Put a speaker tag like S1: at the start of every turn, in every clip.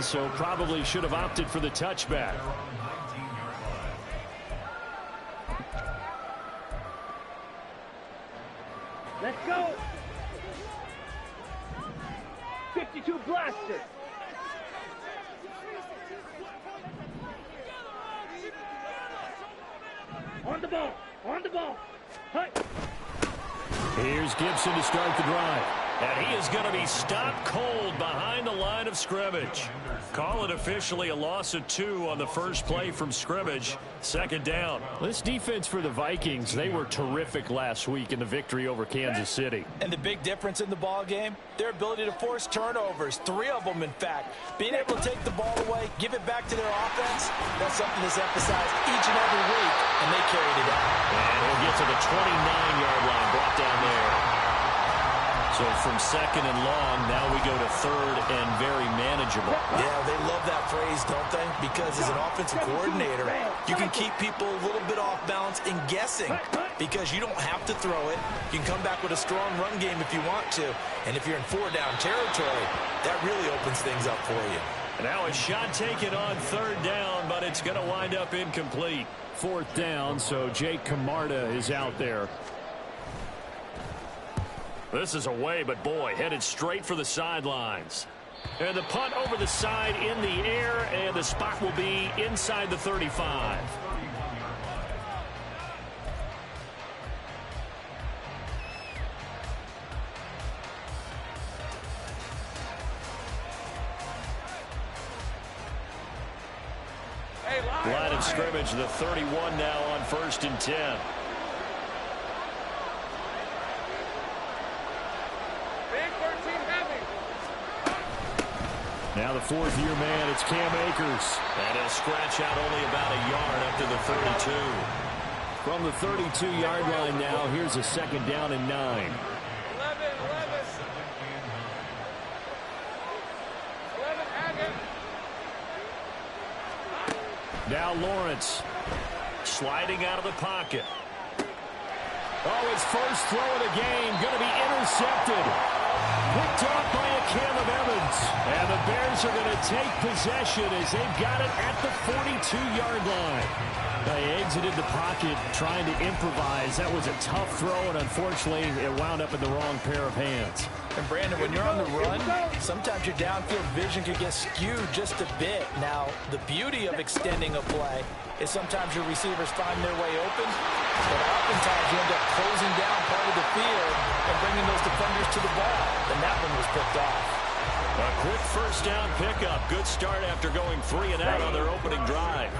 S1: So probably should have opted for the touchback.
S2: Let's go. 52 blaster. On the ball. On the ball. Hey.
S1: Here's Gibson to start the drive. And he is going to be stopped cold behind the line of scrimmage. Call it officially a loss of 2 on the first play from scrimmage. Second down. This defense for the Vikings, they were terrific last week in the victory over Kansas City.
S3: And the big difference in the ball game, their ability to force turnovers, 3 of them in fact. Being able to take the ball away, give it back to their offense, that's something that's emphasized each and every week, and they carried it out.
S1: And he'll get to the 29-yard line, brought down there. So from second and long, now we go to third and very manageable.
S3: Yeah, they love that phrase, don't they? Because as an offensive coordinator, you can keep people a little bit off balance and guessing because you don't have to throw it. You can come back with a strong run game if you want to. And if you're in 4-down territory, that really opens things up for you.
S1: Now a shot taken on third down, but it's going to wind up incomplete. Fourth down, so Jake Camarda is out there. This is away, but boy, headed straight for the sidelines. And the punt over the side in the air, and the spot will be inside the 35. Line of scrimmage, the 31 now on 1st and 10. Now the fourth-year man, it's Cam Akers. And he'll scratch out only about a yard up to the 32. From the 32-yard line now, here's a second down and 9.
S2: 11.
S1: Now Lawrence sliding out of the pocket. Oh, his first throw of the game going to be intercepted. Picked off by a Caleb Evans. And the Bears are going to take possession as they've got it at the 42-yard line. They exited the pocket trying to improvise. That was a tough throw, and unfortunately, it wound up in the wrong pair of hands.
S3: And Brandon, when you're on the run, sometimes your downfield vision can get skewed just a bit. Now, the beauty of extending a play is sometimes your receivers find their way open, but oftentimes you end up closing down part of the field and bringing those defenders to the ball. And that one was picked off.
S1: A quick first down pickup. Good start after going 3 and out on their opening drive.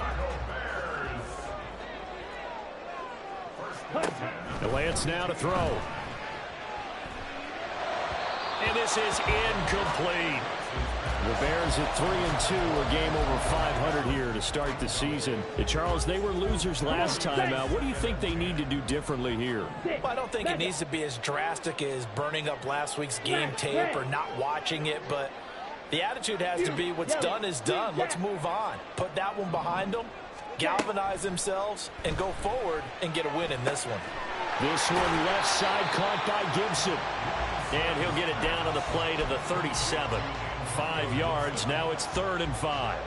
S1: The Lance now to throw. And this is incomplete. The Bears at 3-2, a game over 500 here to start the season. Charles, they were losers last time out. What do you think they need to do differently here?
S3: Well, I don't think it needs to be as drastic as burning up last week's game tape or not watching it, but the attitude has to be what's done is done. Let's move on. Put that one behind them, galvanize themselves, and go forward and get a win in this one.
S1: This one left side caught by Gibson. And he'll get it down on the play to the 37. 5 yards. Now it's 3rd and 5.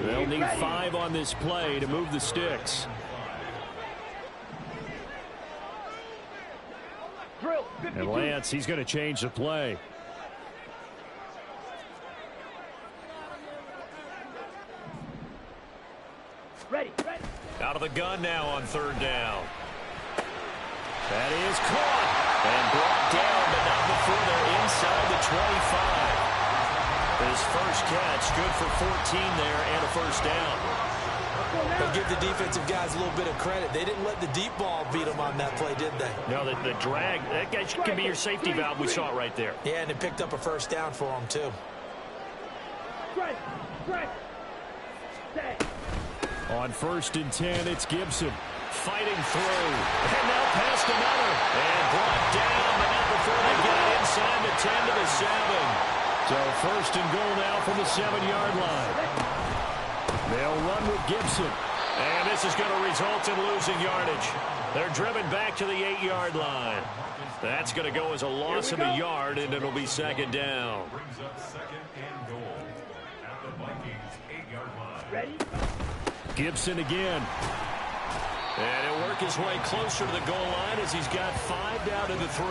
S1: They'll need 5 on this play to move the sticks. And Lance, he's going to change the play.
S2: Ready.
S1: Out of the gun now on 3rd down. That is caught and brought down, but not before they're inside the 25. His first catch, good for 14 there and a first down.
S3: But give the defensive guys a little bit of credit. They didn't let the deep ball beat them on that play, did they?
S1: No, the drag, that guy can be your safety valve. We saw it right there.
S3: Yeah, and it picked up a first down for them, too.
S1: On 1st and 10, it's Gibson. Fighting through. And now past another. And brought down, but not before they get it inside the 10 to the 7. So 1st and goal now from the 7-yard line. They'll run with Gibson. And this is going to result in losing yardage. They're driven back to the 8-yard line. That's going to go as a loss of a yard, and it'll be 2nd down.
S4: Brings up 2nd and goal at the Vikings.
S2: Ready?
S1: Gibson again. And he'll work his way closer to the goal line as he's got 5 down to the 3.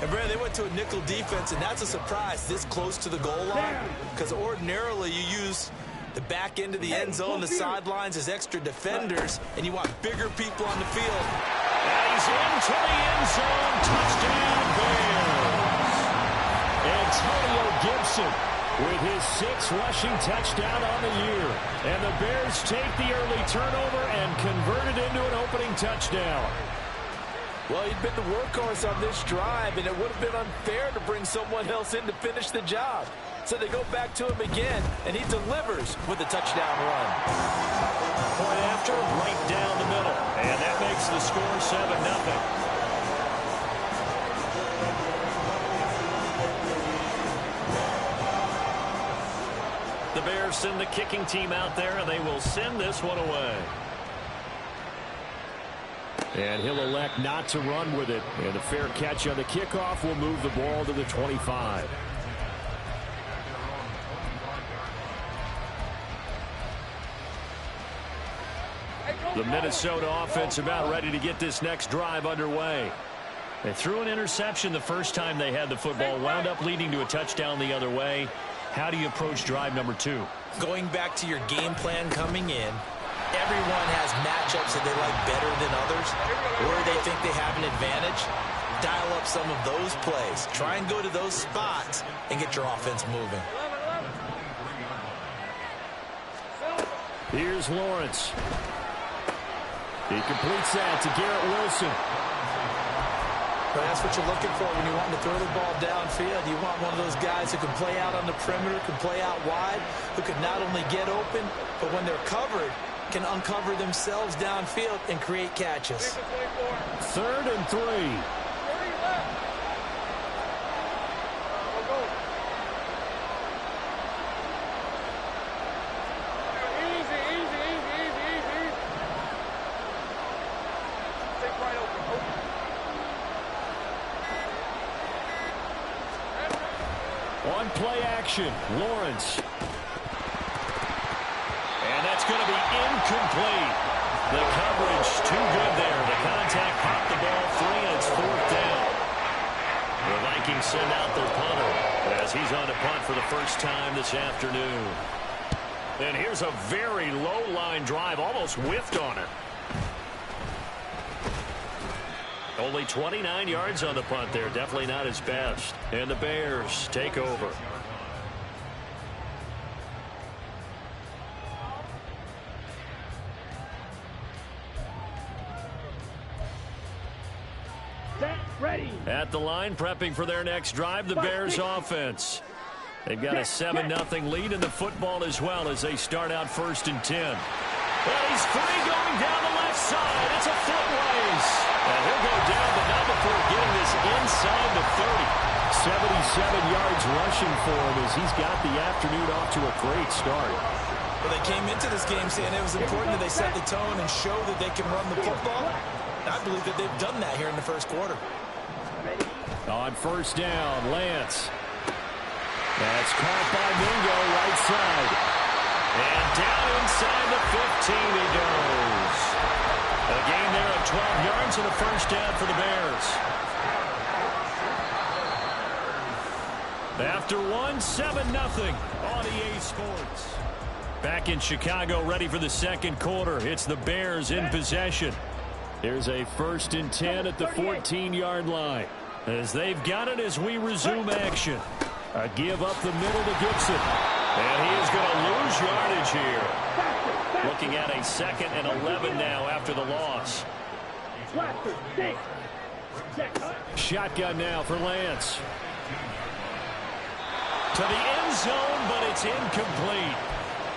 S3: And, Brad, they went to a nickel defense, and that's a surprise this close to the goal line, because ordinarily you use the back end of the end zone, the sidelines as extra defenders, and you want bigger people on the field.
S1: And he's into the end zone. Touchdown, Bears. Antonio Gibson with his 6th rushing touchdown on the year. And the Bears take the early turnover and convert it into an opening touchdown.
S3: Well, he'd been the workhorse on this drive, and it would have been unfair to bring someone else in to finish the job. So they go back to him again, and he delivers with a touchdown run.
S1: Point after, right down the middle. And that makes the score 7-0. The Bears send the kicking team out there, and they will send this one away. And he'll elect not to run with it. And a fair catch on the kickoff will move the ball to the 25. The Minnesota offense about ready to get this next drive underway. They threw an interception the first time they had the football, wound up leading to a touchdown the other way. How do you approach drive number 2?
S3: Going back to your game plan coming in, everyone has matchups that they like better than others, where they think they have an advantage. Dial up some of those plays. Try and go to those spots and get your offense moving.
S1: Here's Lawrence. He completes that to Garrett Wilson.
S3: But that's what you're looking for when you're wanting to throw the ball downfield. You want one of those guys who can play out on the perimeter, can play out wide, who can not only get open, but when they're covered, can uncover themselves downfield and create catches.
S1: 3rd and 3. On play action, Lawrence. And that's going to be incomplete. The coverage too good there. The contact popped the ball free, and it's 4th down. The Vikings send out their punter as he's on to punt for the first time this afternoon. And here's a very low line drive, almost whiffed on it. Only 29 yards on the punt there. Definitely not his best. And the Bears take over.
S2: Set, ready.
S1: At the line, prepping for their next drive, the Bears offense. They've got a 7-0 lead in the football as well as they start out 1st and 10. Well, he's free going down the left side. It's a foot race. And he'll go down, but not before getting this inside the 30. 77 yards rushing for him as he's got the afternoon off to a great start.
S3: Well, they came into this game saying it was important that they set the tone and show that they can run the football. I believe that they've done that here in the first quarter.
S1: On 1st down, Lance. That's caught by Mingo right side. And down inside the 15 he goes. A gain there of 12 yards and a 1st down for the Bears. After 7-0 on EA Sports. Back in Chicago, ready for the 2nd quarter. It's the Bears in possession. Here's a 1st and 10 at the 14-yard line. As they've got it as we resume action. A give up the middle to Gibson. And he is going to lose yardage here. Looking at a 2nd and 11 now after the loss. Shotgun now for Lance. To the end zone, but it's incomplete.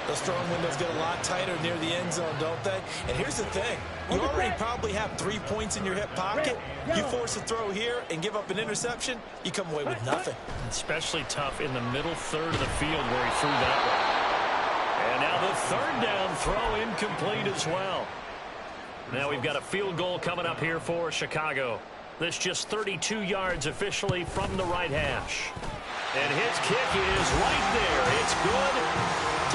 S3: Those throwing windows get a lot tighter near the end zone, don't they? And here's the thing. You already probably have 3 points in your hip pocket. You force a throw here and give up an interception, you come away with nothing.
S1: Especially tough in the middle 3rd of the field where he threw that one. And now the 3rd down throw incomplete as well. Now we've got a field goal coming up here for Chicago. This just 32 yards officially from the right hash. And his kick is right there. It's good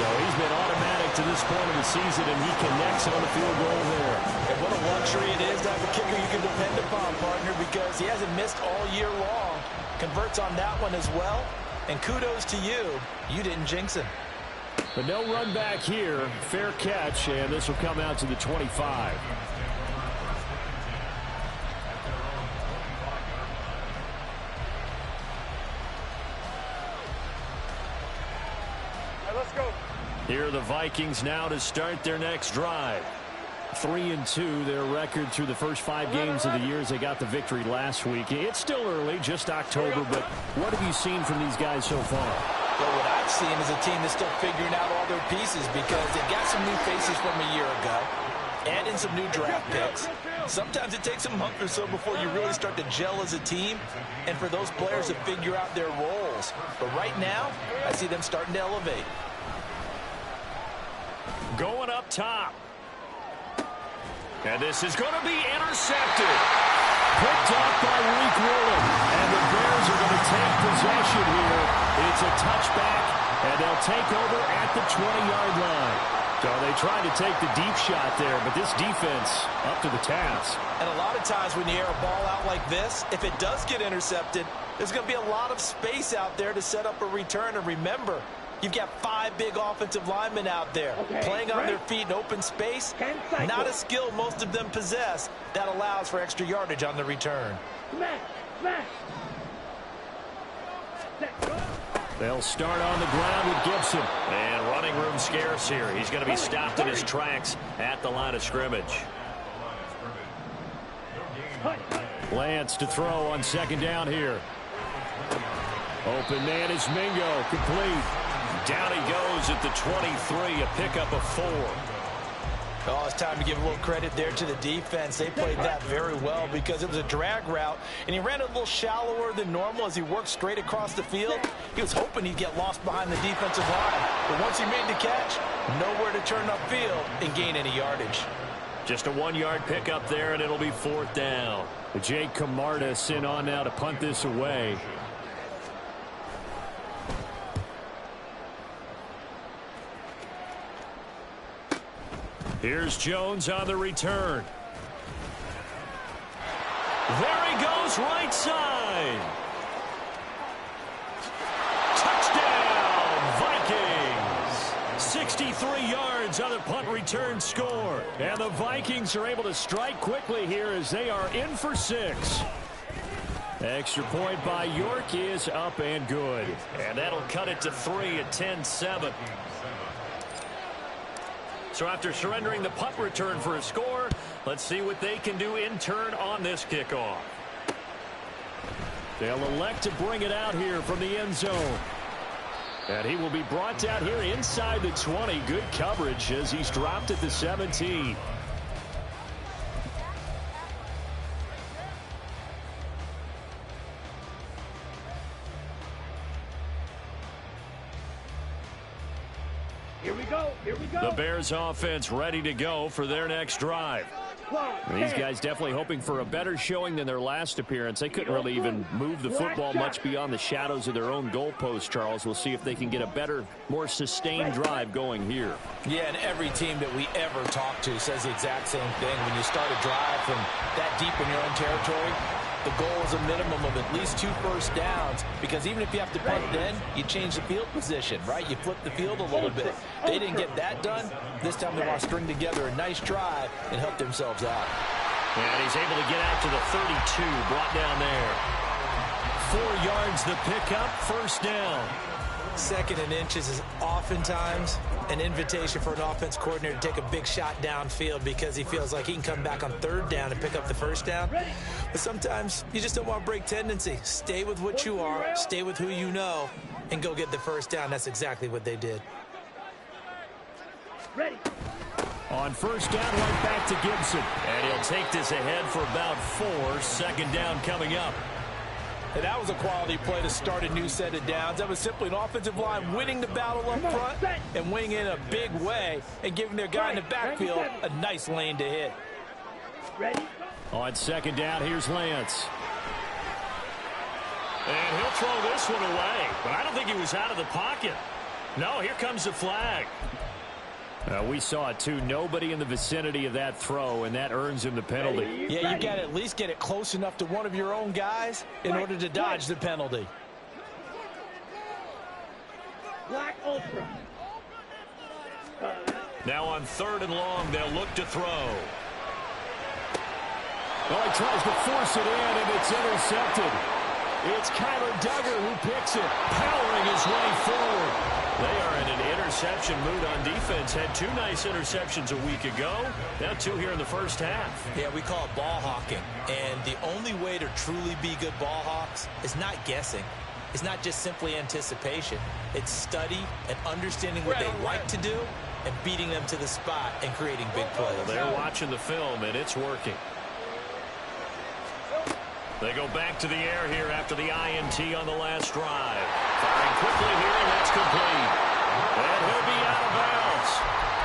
S1: So he's been automatic to this point of the season, and he connects on the field goal there.
S3: And what a luxury it is to have a kicker you can depend upon, partner, because he hasn't missed all year long. Converts on that one as well. And kudos to you. You didn't jinx him.
S1: But no run back here. Fair catch, and this will come out to the 25.
S2: Let's go.
S1: Here are the Vikings now to start their next drive. 3-2, their record through the first 5 games of the year as they got the victory last week. It's still early, just October, but what have you seen from these guys so far?
S3: Well, what I've seen is a team that's still figuring out all their pieces because they've got some new faces from a year ago and in some new draft picks. Sometimes it takes a month or so before you really start to gel as a team and for those players to figure out their roles. But right now, I see them starting to elevate.
S1: Going up top. And this is going to be intercepted. Picked off by Reek Woolen. And the Bears are going to take possession here. It's a touchback, and they'll take over at the 20-yard line. So they tried to take the deep shot there, but this defense up to the task.
S3: And a lot of times when you air a ball out like this, if it does get intercepted, there's going to be a lot of space out there to set up a return. And remember, you've got 5 big offensive linemen out there playing on their feet in open space. Not a skill most of them possess that allows for extra yardage on the return.
S2: Smash.
S1: They'll start on the ground with Gibson. And running room scarce here. He's going to be stopped in his tracks at the line of scrimmage. Lance to throw on second down here. Open man is Mingo. Complete. Down he goes at the 23, a pickup of 4.
S3: Oh, it's time to give a little credit there to the defense. They played that very well because it was a drag route, and he ran a little shallower than normal as he worked straight across the field. He was hoping he'd get lost behind the defensive line, but once he made the catch, nowhere to turn upfield and gain any yardage.
S1: Just a 1-yard pickup there, and it'll be 4th down. Jake Camarda sent on now to punt this away. Here's Jones on the return. There he goes, right side. Touchdown, Vikings. 63 yards on the punt return score. And the Vikings are able to strike quickly here as they are in for 6. Extra point by York is up and good. And that'll cut it to 3 at 10-7. So after surrendering the punt return for a score, let's see what they can do in turn on this kickoff. They'll elect to bring it out here from the end zone. And he will be brought down here inside the 20. Good coverage as he's dropped at the 17.
S2: Here we go.
S1: The Bears offense ready to go for their next drive. These guys definitely hoping for a better showing than their last appearance. They couldn't really even move the football much beyond the shadows of their own goalpost, Charles. We'll see if they can get a better, more sustained drive going here.
S3: Yeah, and every team that we ever talk to says the exact same thing. When you start a drive from that deep in your own territory, the goal is a minimum of at least 2 first downs, because even if you have to punt then, you change the field position, right? You flip the field a little bit. They didn't get that done. This time they want to string together a nice drive and help themselves out.
S1: And he's able to get out to the 32, brought down there. 4 yards the pickup, first down.
S3: 2nd and inches is oftentimes an invitation for an offense coordinator to take a big shot downfield because he feels like he can come back on 3rd down and pick up the first down. But sometimes you just don't want to break tendency. Stay with what you are, stay with who you know, and go get the first down. That's exactly what they did.
S2: Ready.
S1: On first down, right back to Gibson. And he'll take this ahead for about 4. 2nd down coming up.
S3: And that was a quality play to start a new set of downs. That was simply an offensive line winning the battle up front and winning in a big way and giving their guy in the backfield a nice lane to hit.
S2: Ready.
S1: On 2nd down, here's Lance. And he'll throw this one away, but I don't think he was out of the pocket. No, here comes the flag. We saw it, too. Nobody in the vicinity of that throw, and that earns him the penalty.
S3: Yeah, you got to at least get it close enough to one of your own guys in order to dodge the penalty.
S2: Black Ultra.
S1: Now on 3rd and long, they'll look to throw. Oh, he tries to force it in, and it's intercepted. It's Kyler Duggar who picks it, powering his way forward. They are in an interception mood on defense. Had 2 nice interceptions a week ago. Now 2 here in the first half.
S3: Yeah, we call it ball hawking. And the only way to truly be good ball hawks is not guessing. It's not just simply anticipation. It's study and understanding what they like to do and beating them to the spot and creating big plays.
S1: Well, they're watching the film, and it's working. They go back to the air here after the INT on the last drive. Firing quickly here, and that's complete. And he'll be out of bounds.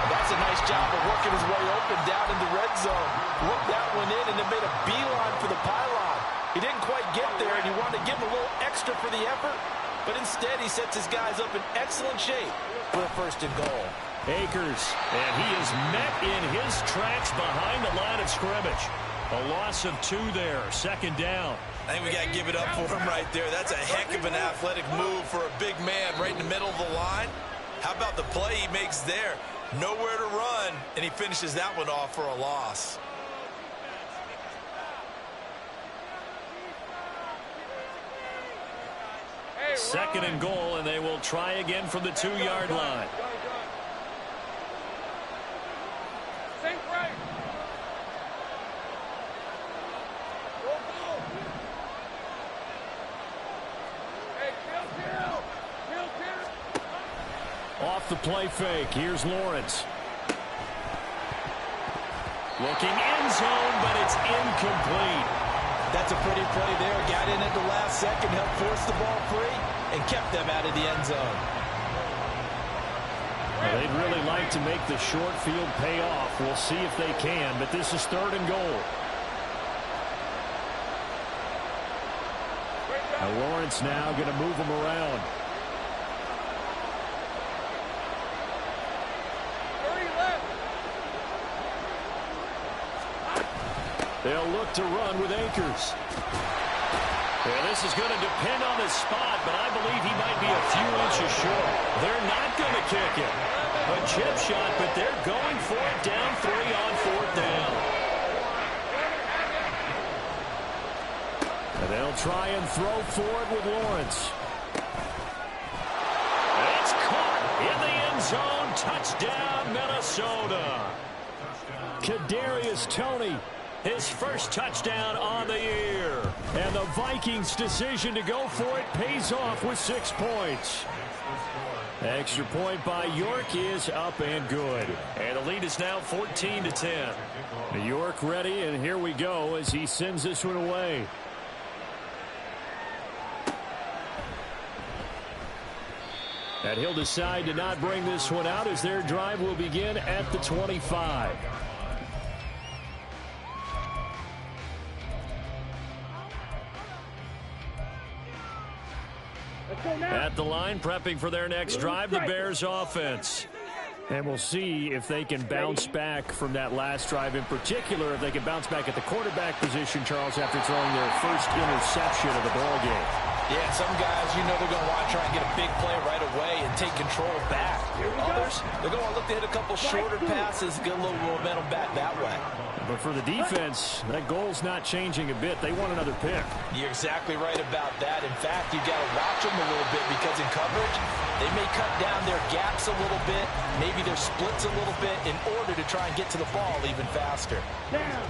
S3: That's a nice job of working his way open down in the red zone. Looked that one in and then made a beeline for the pylon. He didn't quite get there, and he wanted to give him a little extra for the effort. But instead, he sets his guys up in excellent shape for a 1st and goal.
S1: Akers, and he is met in his tracks behind the line of scrimmage. A loss of 2 there, 2nd down.
S4: I think we got to give it up for him right there. That's a heck of an athletic move for a big man right in the middle of the line. How about the play he makes there? Nowhere to run, and he finishes that one off for a loss.
S1: Second and goal, and they will try again from the 2-yard line.
S2: Think right.
S1: Off the play fake. Here's Lawrence. Looking end zone, but it's incomplete.
S3: That's a pretty play there. Got in at the last second, helped force the ball free, and kept them out of the end zone.
S1: Well, they'd really like to make the short field pay off. We'll see if they can, but this is 3rd and goal. Now Lawrence now going to move him around. They'll look to run with Akers. Well, this is going to depend on his spot, but I believe he might be a few inches short. They're not going to kick it. A chip shot, but they're going for it down 3 on 4th down. And they'll try and throw for it with Lawrence. It's caught in the end zone. Touchdown, Minnesota. Kadarius Toney. His first touchdown on the year. And the Vikings' decision to go for it pays off with 6 points. Extra point by York is up and good. And the lead is now 14-10. York ready, and here we go as he sends this one away. And he'll decide to not bring this one out as their drive will begin at the 25. At the line, prepping for their next drive, the Bears offense. And we'll see if they can bounce back from that last drive, in particular, if they can bounce back at the quarterback position, Charles, after throwing their first interception of the ballgame.
S3: Yeah, some guys, you know they're going to want to try and get a big play right away and take control back. Others, they're going to look to hit a couple shorter passes, get a little momentum back that way.
S1: But for the defense, that goal's not changing a bit. They want another pick.
S3: You're exactly right about that. In fact, you've got to watch them a little bit because in coverage, they may cut down their gaps a little bit, maybe their splits a little bit in order to try and get to the ball even faster.
S2: Down.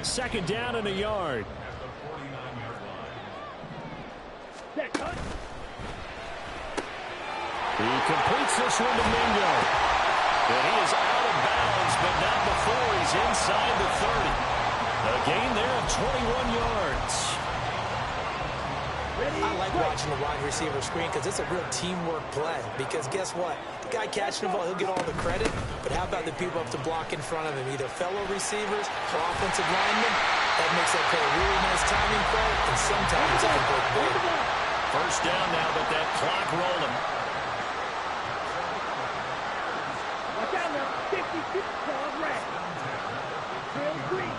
S1: 2nd down and a yard. He completes this one to Mingo. And he is out of bounds, but not before he's inside the 30. A gain there of 21 yards.
S3: I like watching the wide receiver screen because it's a real teamwork play. Because guess what? The guy catching the ball, he'll get all the credit. But how about the people up to block in front of him? Either fellow receivers or offensive linemen. That makes that play a really nice timing play. And sometimes it can break big.
S1: First down now, but that clock rolling.
S2: Call red. Trail green.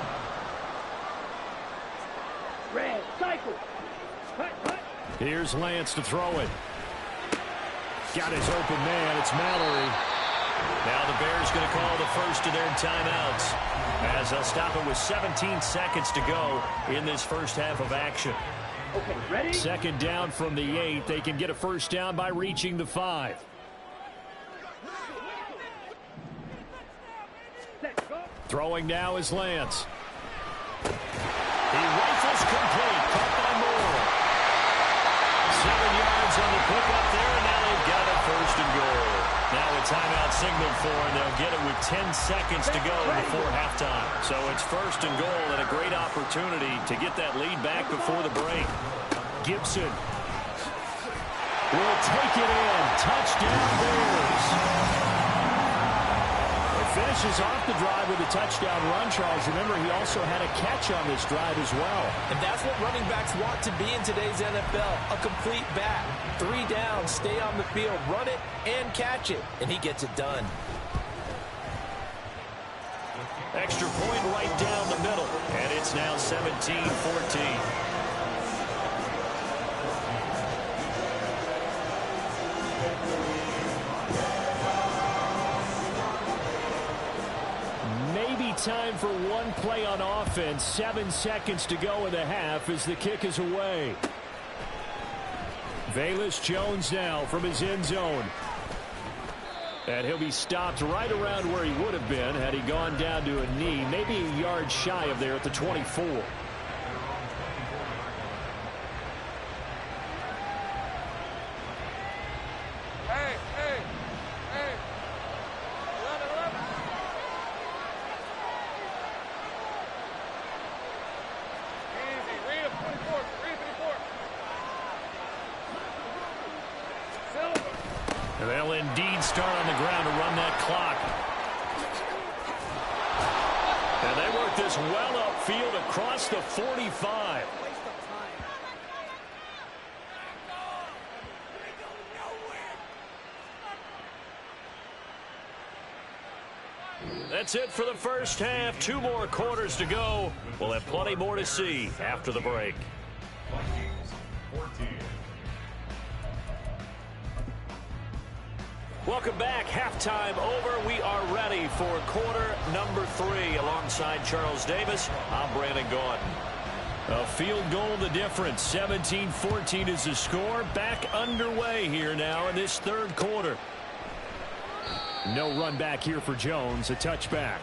S2: Red. Cycle. Cut.
S1: Here's Lance to throw it. Got his open man. It's Mallory. Now the Bears going to call the first of their timeouts, as they'll stop it with 17 seconds to go in this first half of action.
S2: Okay, ready?
S1: Second down from the 8. They can get a first down by reaching the 5.
S2: Set, go.
S1: Throwing now is Lance. He rifles complete. Caught by Moore. 7 yards on the pickup there, and now they've got it first and goal. Now a timeout signal for, and they'll get it with 10 seconds to go before halftime. So it's first and goal, and a great opportunity to get that lead back before the break. Gibson will take it in. Touchdown Bears. Finishes off the drive with a touchdown run, Charles. Remember, he also had a catch on this drive as well.
S3: And that's what running backs want to be in today's NFL, a complete back. 3 down, stay on the field, run it, and catch it. And he gets it done.
S1: Extra point right down the middle, and it's now 17-14. Time for one play on offense. 7 seconds to go in the half as the kick is away. Velus Jones now from his end zone. And he'll be stopped right around where he would have been had he gone down to a knee, maybe a yard shy of there at the 24. They'll indeed start on the ground to run that clock. And they work this well upfield across the 45. That's it for the first half. 2 more quarters to go. We'll have plenty more to see after the break. Welcome back. Halftime over. We are ready for quarter number 3. Alongside Charles Davis, I'm Brandon Gaudin. A field goal the difference. 17-14 is the score. Back underway here now in this third quarter. No run back here for Jones. A touchback.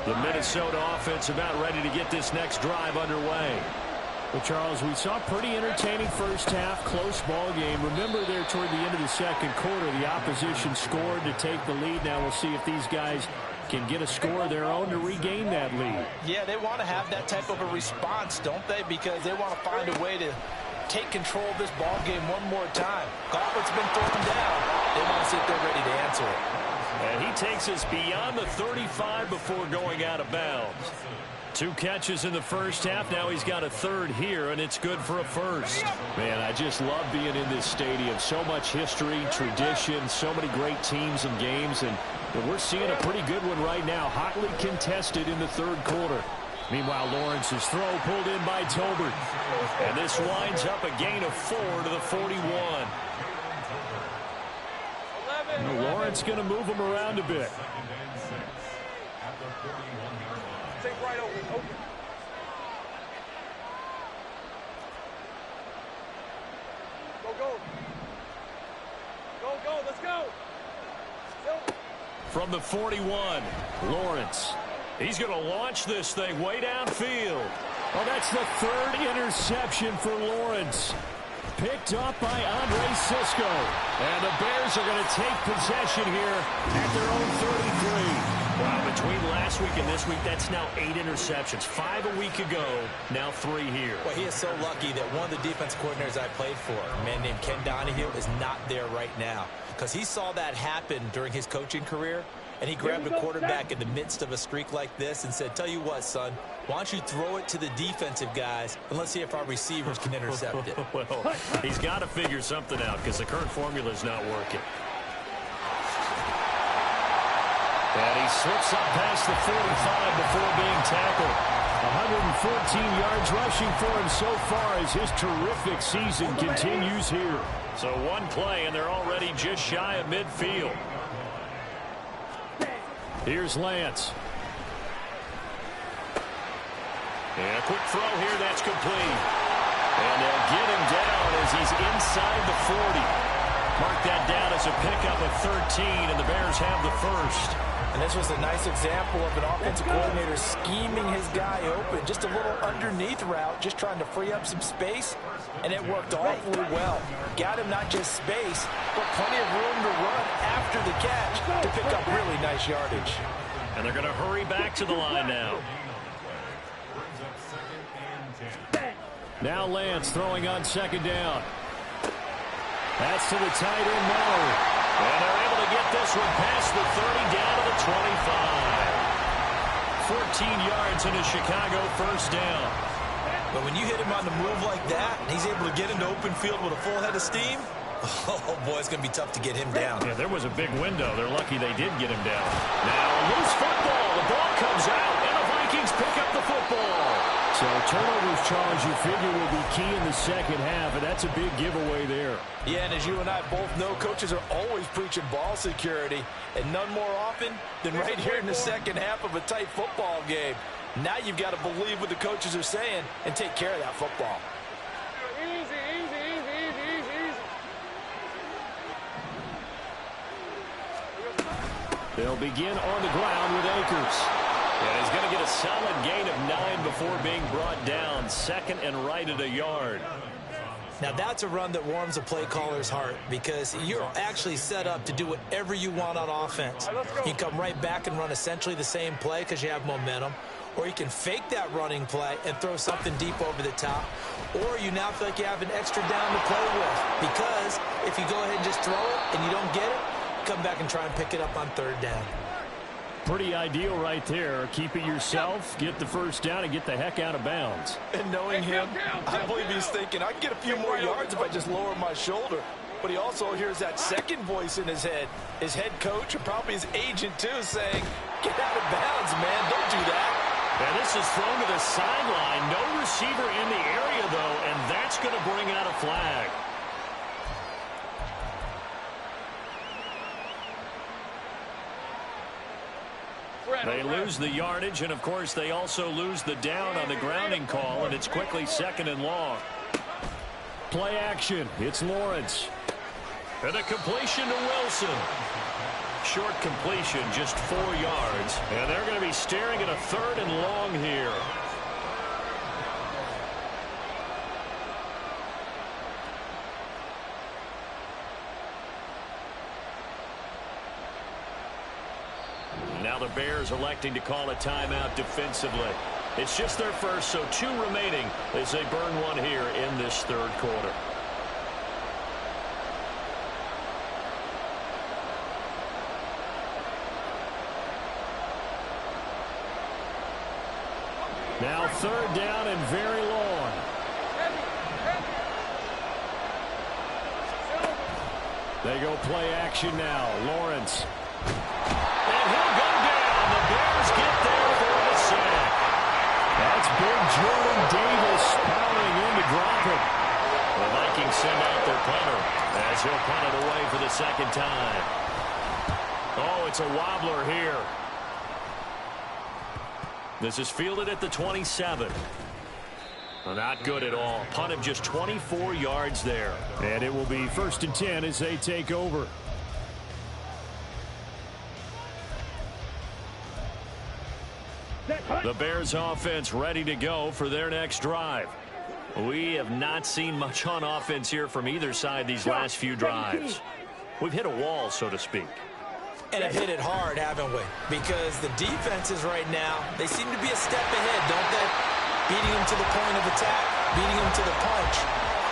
S1: The Minnesota offense about ready to get this next drive underway. Well, Charles, we saw a pretty entertaining first half, close ball game. Remember there toward the end of the second quarter, the opposition scored to take the lead. Now we'll see if these guys can get a score of their own to regain that lead.
S3: Yeah, they want to have that type of a response, don't they? Because they want to find a way to take control of this ball game one more time. Gauntlet's been thrown down. They want to sit there ready to answer it.
S1: And he takes us beyond the 35 before going out of bounds. 2 catches in the first half. Now he's got a third here, and it's good for a first. Man, I just love being in this stadium. So much history, tradition, so many great teams and games, and we're seeing a pretty good one right now. Hotly contested in the third quarter. Meanwhile, Lawrence's throw pulled in by Tolbert. And this winds up a gain of 4 to the 41. Lawrence going to move him around a bit.
S2: Take right open. Go, let's go.
S1: From the 41, Lawrence. He's going to launch this thing way downfield. Oh, that's the 3rd interception for Lawrence. Picked up by Andre Cisco. And the Bears are going to take possession here at their own 33. Wow, between last week and this week, that's now 8 interceptions. 5 a week ago, now 3 here.
S3: Well, he is so lucky that one of the defense coordinators I played for, a man named Ken Donahue, is not there right now. Because he saw that happen during his coaching career, and he grabbed the quarterback in the midst of a streak like this and said, tell you what, son, why don't you throw it to the defensive guys, and let's see if our receivers can intercept it.
S1: Well, he's got to figure something out because the current formula is not working. And he slips up past the 45 before being tackled. 114 yards rushing for him so far as his terrific season continues here. So one play, and they're already just shy of midfield. Here's Lance. And a quick throw here, that's complete. And they'll get him down as he's inside the 40. Mark that down as a pickup of 13, and the Bears have the first.
S3: And this was a nice example of an offensive coordinator scheming his guy open. Just a little underneath route, just trying to free up some space, and it worked awfully well. Got him not just space, but plenty of room to run after the catch to pick up really nice yardage.
S1: And they're going to hurry back to the line now. Now Lance throwing on second down. That's to the tight end now. And they're able to get this one past the 30 down to the 25. 14 yards in a Chicago first down.
S4: But when you hit him on the move like that, and he's able to get into open field with a full head of steam, oh, boy, it's going to be tough to get him down.
S1: Yeah, there was a big window. They're lucky they did get him down. Now, loose football. The ball comes out, and the Vikings pick up the football. So turnovers, Charles, you figure will be key in the second half, and that's a big giveaway there.
S3: Yeah, and as you and I both know, coaches are always preaching ball security, and none more often than right here in the second half of a tight football game. Now you've got to believe what the coaches are saying and take care of that football.
S2: Easy, easy, easy, easy, easy, easy.
S1: They'll begin on the ground with Akers. And he's going to get a solid gain of 9 before being brought down. Second and right at a yard.
S3: Now that's a run that warms a play caller's heart because you're actually set up to do whatever you want on offense. You can come right back and run essentially the same play because you have momentum, or you can fake that running play and throw something deep over the top, or you now feel like you have an extra down to play with because if you go ahead and just throw it and you don't get it, come back and try and pick it up on third down.
S1: Pretty ideal right there. Keep it yourself, get the first down, and get the heck out of bounds.
S3: And knowing him, I believe he's thinking, I can get a few more yards if I just lower my shoulder. But he also hears that second voice in his head, his head coach, and probably his agent too, saying, get out of bounds, man, don't do that.
S1: And this is thrown to the sideline. No receiver in the area, though, and that's going to bring out a flag. They lose the yardage, and, of course, they also lose the down on the grounding call, and it's quickly second and long. Play action. It's Lawrence. And a completion to Wilson. Short completion, just 4 yards. And they're going to be staring at a third and long here. Now the Bears electing to call a timeout defensively. It's just their first, so 2 remaining as they burn one here in this third quarter. Now third down and very long. They go play action now. Lawrence. And he'll go down. The Bears get there for the sack. That's big Jordan Davis powering in to drop it. The Vikings send out their punter as he'll punt it away for the second time. Oh, it's a wobbler here. This is fielded at the 27. Not good at all. Punt of just 24 yards there. And it will be 1st and 10 as they take over. The Bears offense ready to go for their next drive. We have not seen much on offense here from either side these last few drives. We've hit a wall, so to speak.
S3: And have hit it hard, haven't we? Because the defenses right now, they seem to be a step ahead, don't they? Beating them to the point of attack, beating them to the punch.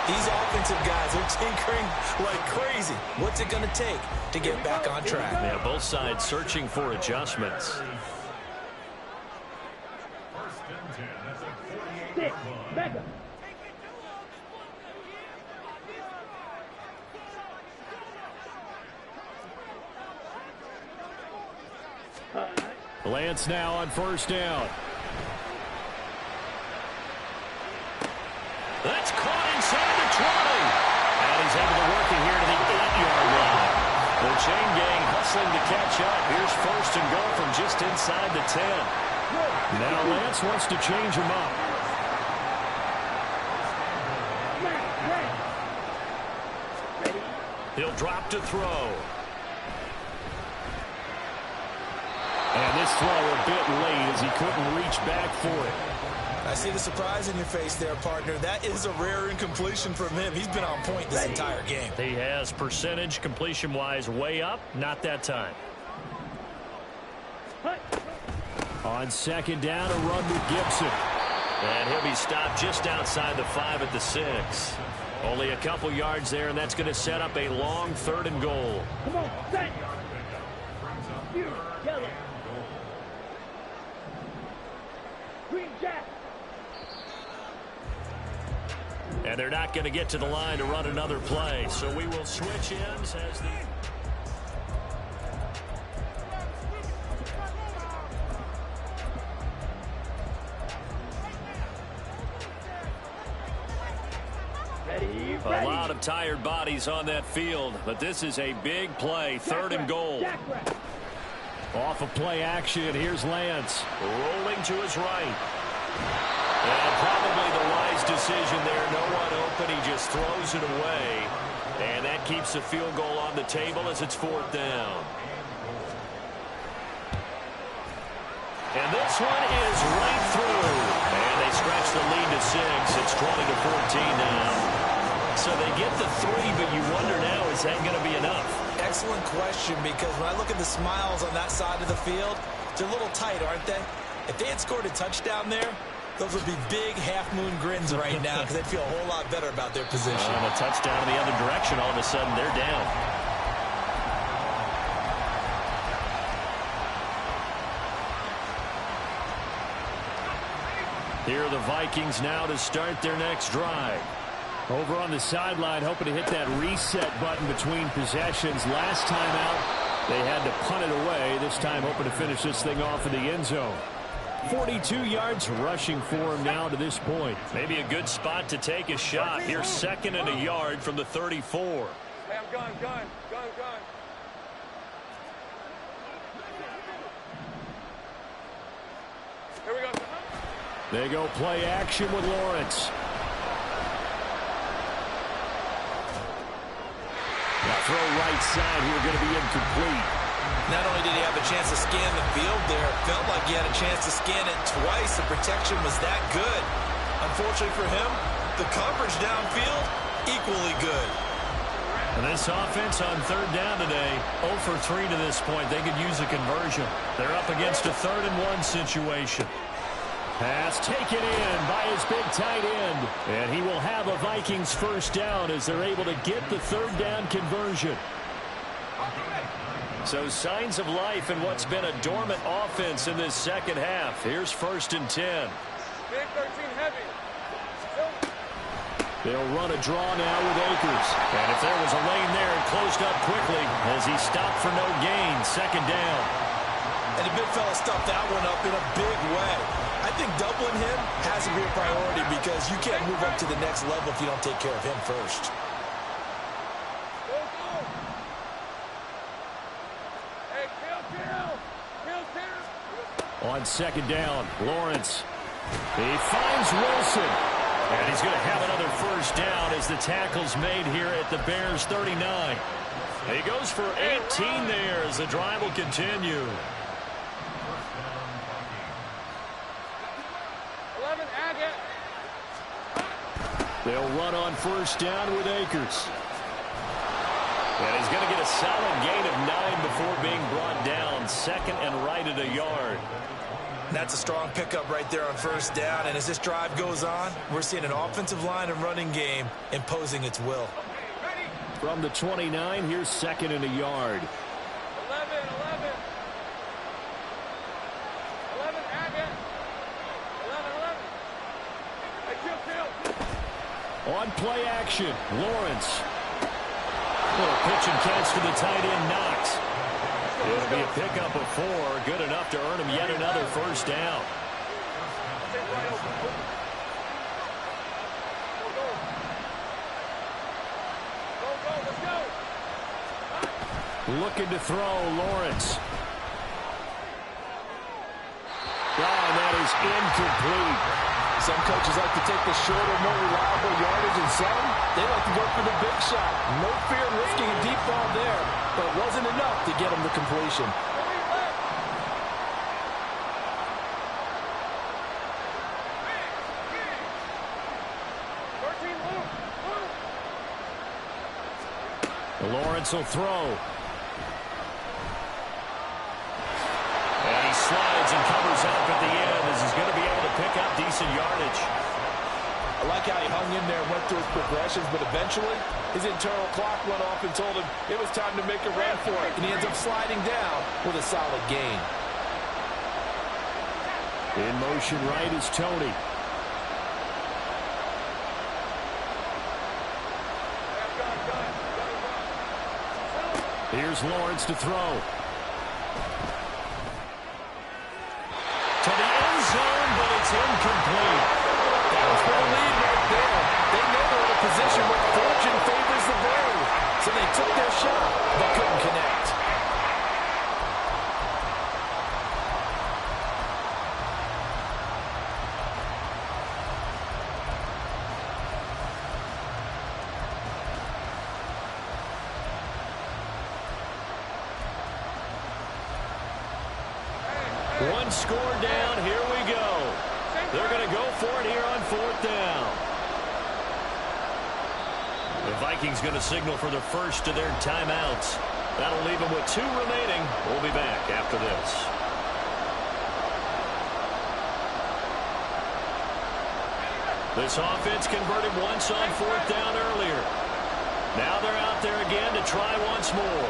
S3: These offensive guys are tinkering like crazy. What's it going to take to get back on track?
S1: Yeah, both sides searching for adjustments. Lance now on first down. That's caught inside the 20. And he's able to work it here to the 8-yard line. The chain gang hustling to catch up. Here's first and goal from just inside the 10. Now Lance wants to change him up. He'll drop to throw. And this throw a bit late as he couldn't reach back for it.
S3: I see the surprise in your face there, partner. That is a rare incompletion from him. He's been on point this entire game.
S1: He has percentage completion-wise way up. Not that time. On second down, a run with Gibson. And he'll be stopped just outside the 5 at the 6. Only a couple yards there, and that's going to set up a long 3rd and goal.
S2: Come on, set. Yellow. Green Jack.
S1: And they're not going to get to the line to run another play. So we will switch ends as the... A lot of tired bodies on that field, but this is a big play, 3rd and goal. Off of play action, here's Lance. Rolling to his right. And probably the wise decision there. No one open, he just throws it away. And that keeps the field goal on the table as it's 4th down. And this one is right through. And they stretch the lead to 6. It's 20-14 now. So they get the 3, but you wonder now, is that going to be enough?
S3: Excellent question, because when I look at the smiles on that side of the field, they're a little tight, aren't they? If they had scored a touchdown there, those would be big half-moon grins right now because they'd feel a whole lot better about their position.
S1: And a touchdown in the other direction, all of a sudden they're down. Here are the Vikings now to start their next drive. Over on the sideline, hoping to hit that reset button between possessions. Last time out, they had to punt it away. This time, hoping to finish this thing off in the end zone. 42 yards rushing for him now to this point. Maybe a good spot to take a shot. Here's 2nd and a yard from the 34.
S2: Hey, I'm gone. Here we go.
S1: They go play action with Lawrence. Now throw right side here, going to be incomplete.
S3: Not only did he have a chance to scan the field there, it felt like he had a chance to scan it twice. The protection was that good. Unfortunately for him, the coverage downfield, equally good.
S1: And this offense on 3rd down today, 0 for 3 to this point. They could use a conversion. They're up against a 3rd and 1 situation. Pass taken in by his big tight end. And he will have a Vikings 1st down as they're able to get the 3rd down conversion. So signs of life in what's been a dormant offense in this 2nd half. Here's 1st and 10.
S2: Big 13 heavy.
S1: They'll run a draw now with Akers. And if there was a lane there, it closed up quickly as he stopped for no gain. 2nd down.
S3: And the big fella stuffed that one up in a big way. I think doubling him has to be a priority because you can't move up to the next level if you don't take care of him first.
S2: Hey, kill.
S1: On 2nd down, Lawrence. He finds Wilson. And he's going to have another 1st down as the tackle's made here at the Bears 39. He goes for 18 there as the drive will continue.
S2: 11, Agate.
S1: They'll run on 1st down with Akers. And he's going to get a solid gain of 9 before being brought down. 2nd and right at a yard.
S4: That's a strong pickup right there on first down. And as this drive goes on, we're seeing an offensive line and running game imposing its will.
S1: From the 29, here's 2nd and a yard.
S2: 11, Agate. 11. Hey, kill.
S1: On play action, Lawrence. Little pitch and catch to the tight end, Knox. It'll be a pickup of 4, good enough to earn him yet another first down.
S2: Let's go.
S1: Looking to throw, Lawrence. And that is incomplete.
S3: Some coaches like to take the shorter, more reliable yardage, and some, they like to go for the big shot. No fear in risking a deep ball there, but it wasn't enough to get him the completion.
S1: Lawrence will throw. And he slides and covers up at the end as he's going to be able to pick up decent yardage.
S3: I like how he hung in there and went through his progressions, but eventually his internal clock went off and told him it was time to make a run for it, and he ends up sliding down with a solid gain.
S1: In motion right is Tony. Here's Lawrence to throw. To the end zone, but it's incomplete.
S3: That was for the lead right there. They know they're in a position where fortune favors the brave. So they took their shot, but couldn't connect.
S1: One score down, here we go. They're going to go for it here on 4th down. The Vikings going to signal for the first of their timeouts. That'll leave them with 2 remaining. We'll be back after this. This offense converted once on 4th down earlier. Now they're out there again to try once more.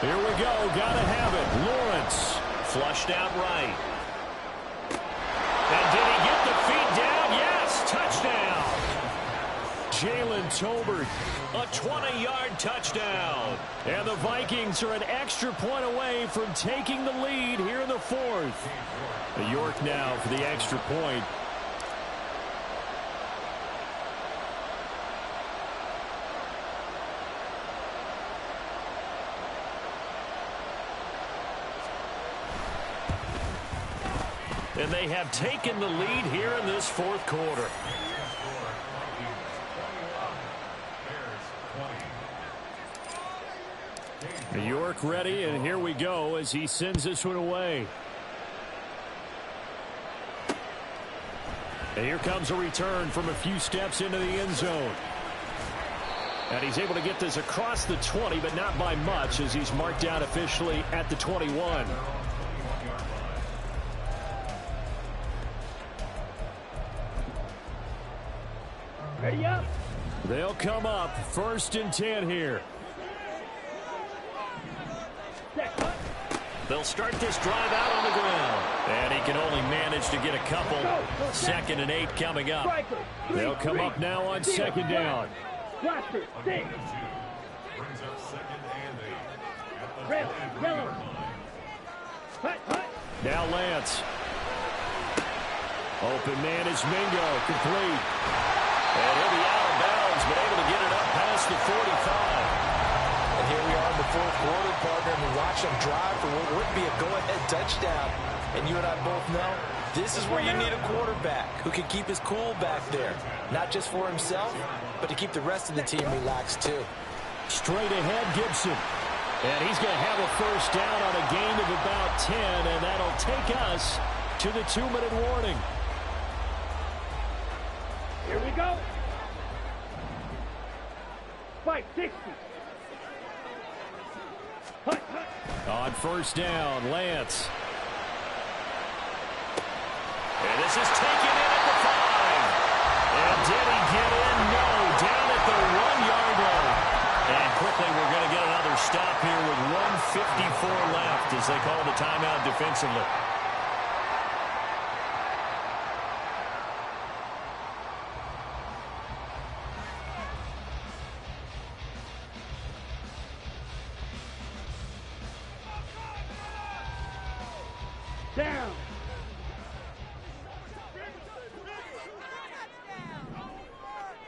S1: Here we go. Gotta have it. Lawrence flushed out right. And did he get the feet down? Yes. Touchdown. Jalen Tolbert, a 20-yard touchdown. And the Vikings are an extra point away from taking the lead here in the 4th. York now for the extra point. And they have taken the lead here in this 4th quarter. New York ready, and here we go as he sends this one away. And here comes a return from a few steps into the end zone. And he's able to get this across the 20, but not by much as he's marked down officially at the 21.
S2: Ready up.
S1: They'll come up 1st and 10 here. They'll start this drive out on the ground. And he can only manage to get a couple. 2nd and 8 coming up. They'll come up now on 2nd down. Now Lance. Open man is Mingo. Complete. And he'll be out of bounds, but able to get it up past the 45.
S3: And here we are in the 4th quarter, partner, and we watch them drive for what would be a go-ahead touchdown. And you and I both know this is where you need a quarterback who can keep his cool back there. Not just for himself, but to keep the rest of the team relaxed too.
S1: Straight ahead, Gibson. And he's going to have a first down on a gain of about 10, and that'll take us to the 2-minute warning.
S2: Here we go. Fight 60. Hut, hut.
S1: On first down, Lance. And this is taken in at the 5. And did he get in? No. Down at the 1-yard line. And quickly we're going to get another stop here with 1:54 left as they call the timeout defensively.
S2: Down.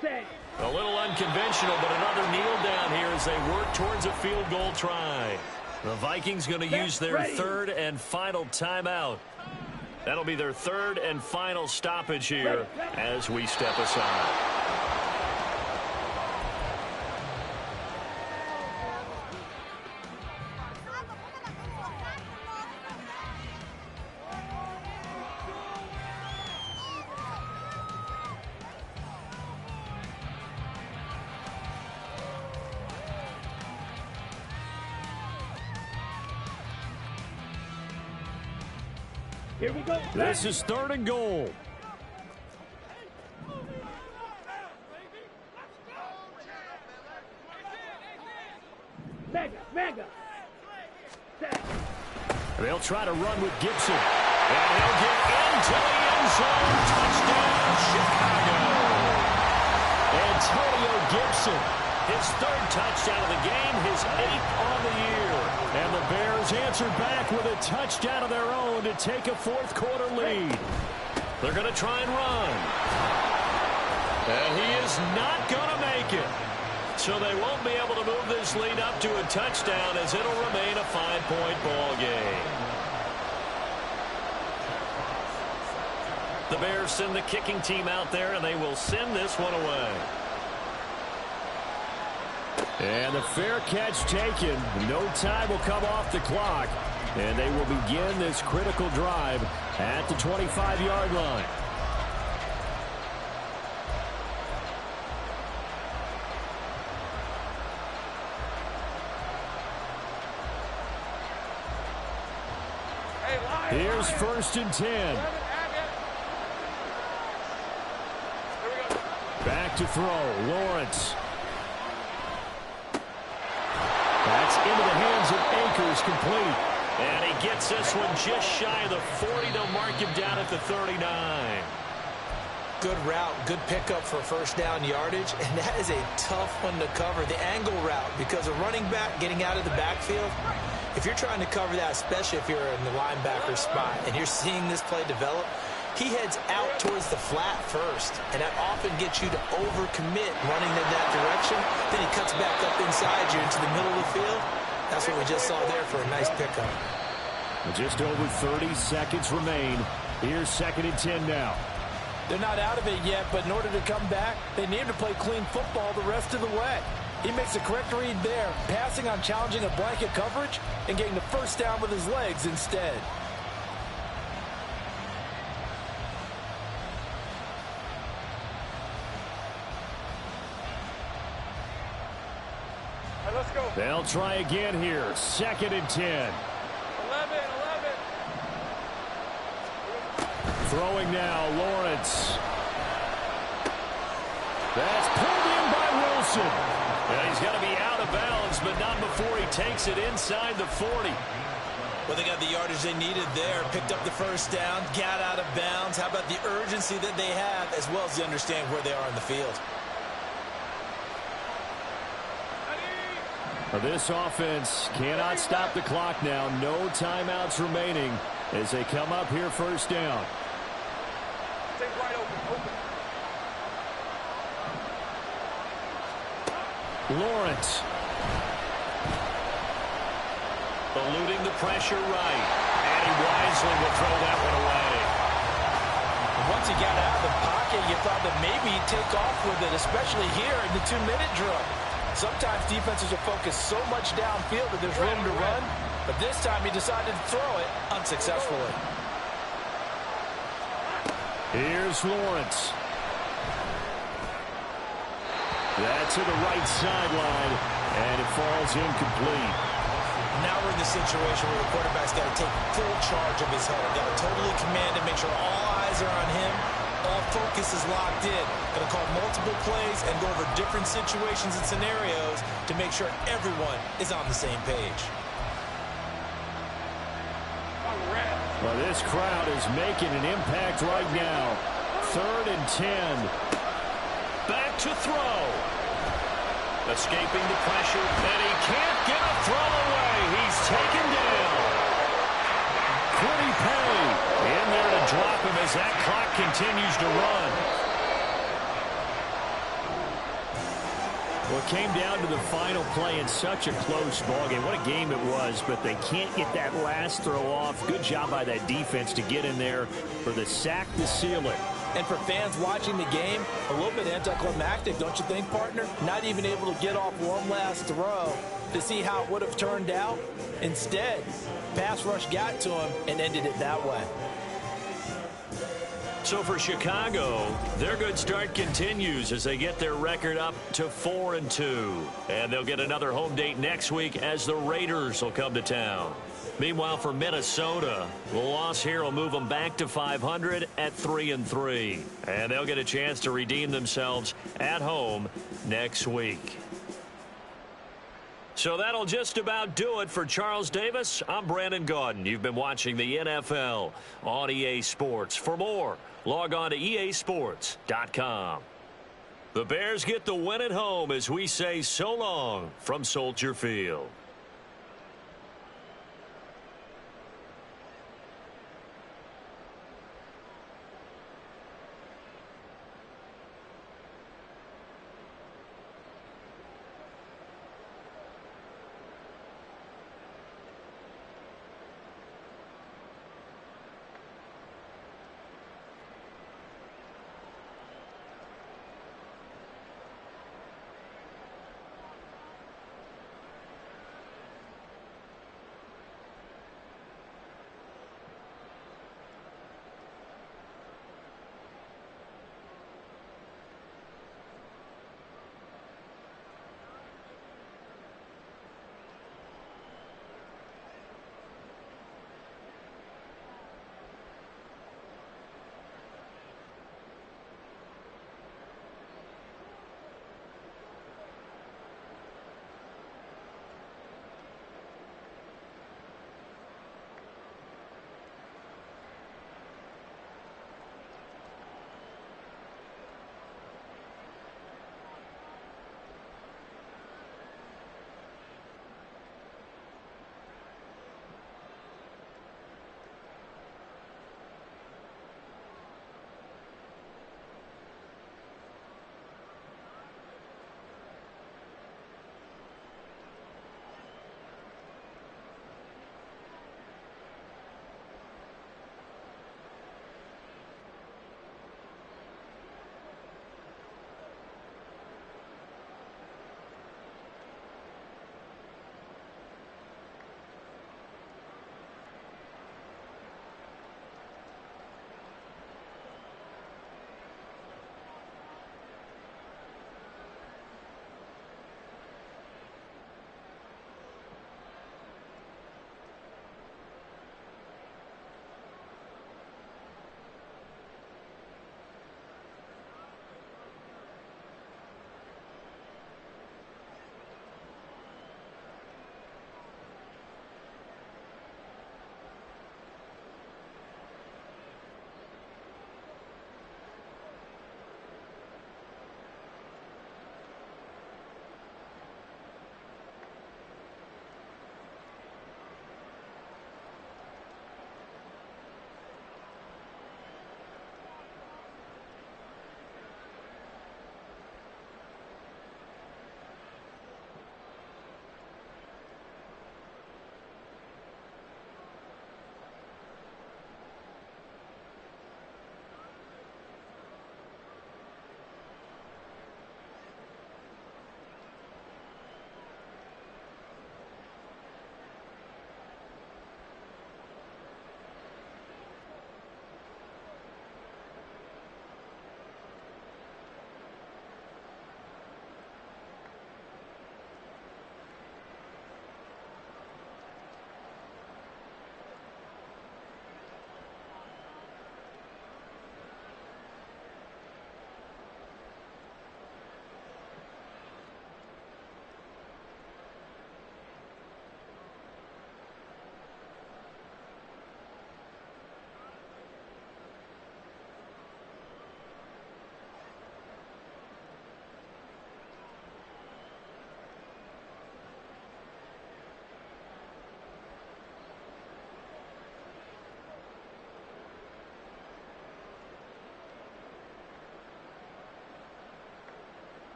S2: Set.
S1: A little unconventional, but another kneel down here as they work towards a field goal try. The Vikings going to use their third and final timeout. That'll be their third and final stoppage here as we step aside.
S2: Here we go.
S1: This is third and goal.
S2: Mega. Set.
S1: They'll try to run with Gibson. And he'll get into the end zone. Touchdown, Chicago. Antonio Gibson, his third touchdown of the game, his 8th on the year. And the Bears answer back with a touchdown of their own to take a fourth-quarter lead. They're going to try and run. And he is not going to make it. So they won't be able to move this lead up to a touchdown as it'll remain a 5-point ball game. The Bears send the kicking team out there, and they will send this one away. And the fair catch taken. No time will come off the clock. And they will begin this critical drive at the 25-yard line. Here's first and 10. Back to throw. Lawrence. That's into the hands of Akers, complete. And he gets this one just shy of the 40. They'll mark him down at the 39.
S3: Good route, good pickup for first down yardage, and that is a tough one to cover. The angle route, because a running back getting out of the backfield, if you're trying to cover that, especially if you're in the linebacker spot and you're seeing this play develop, he heads out towards the flat first, and that often gets you to overcommit running in that direction. Then he cuts back up inside you into the middle of the field. That's what we just saw there for a nice pickup.
S1: Just over 30 seconds remain. Here's second and 10 now.
S3: They're not out of it yet, but in order to come back, they need to play clean football the rest of the way. He makes a correct read there, passing on challenging a blanket coverage and getting the first down with his legs instead.
S2: Let's go.
S1: They'll try again here. Second and 10.
S2: 11.
S1: Throwing now, Lawrence. That's pulled in by Wilson. And he's got to be out of bounds, but not before he takes it inside the 40.
S4: Well, they got the yardage they needed there. Picked up the first down, got out of bounds. How about the urgency that they have, as well as they understand where they are in the field?
S1: This offense cannot stop the clock now. No timeouts remaining as they come up here first down.
S2: Stay wide open.
S1: Lawrence. Eluding the pressure right. And he wisely will throw that one away.
S3: Once he got out of the pocket, you thought that maybe he'd take off with it, especially here in the 2-minute drill. Sometimes defenses are focused so much downfield that there's room to run, but this time he decided to throw it unsuccessfully.
S1: Here's Lawrence. That's to the right sideline, and it falls incomplete.
S3: Now we're in the situation where the quarterback's got to take full charge of his huddle. Got to totally command it, make sure all eyes are on him. All focus is locked in. Going to call multiple plays and go over different situations and scenarios to make sure everyone is on the same page.
S1: Well, this crowd is making an impact right now. 3rd and 10. Back to throw. Escaping the pressure, and he can't get a throw away. He's taken down. Kwity Paye in there to drop him as that clock continues to run. Well, it came down to the final play in such a close ballgame. What a game it was, but they can't get that last throw off. Good job by that defense to get in there for the sack to seal it.
S3: And for fans watching the game, a little bit anticlimactic, don't you think, partner? Not even able to get off one last throw to see how it would have turned out. Instead, pass rush got to him and ended it that way.
S1: So for Chicago, their good start continues as they get their record up to 4-2. And they'll get another home date next week as the Raiders will come to town. Meanwhile, for Minnesota, the loss here will move them back to 500 at 3-3. And they'll get a chance to redeem themselves at home next week. So that'll just about do it for Charles Davis. I'm Brandon Gaudin. You've been watching the NFL on EA Sports. For more, log on to easports.com. The Bears get the win at home as we say so long from Soldier Field.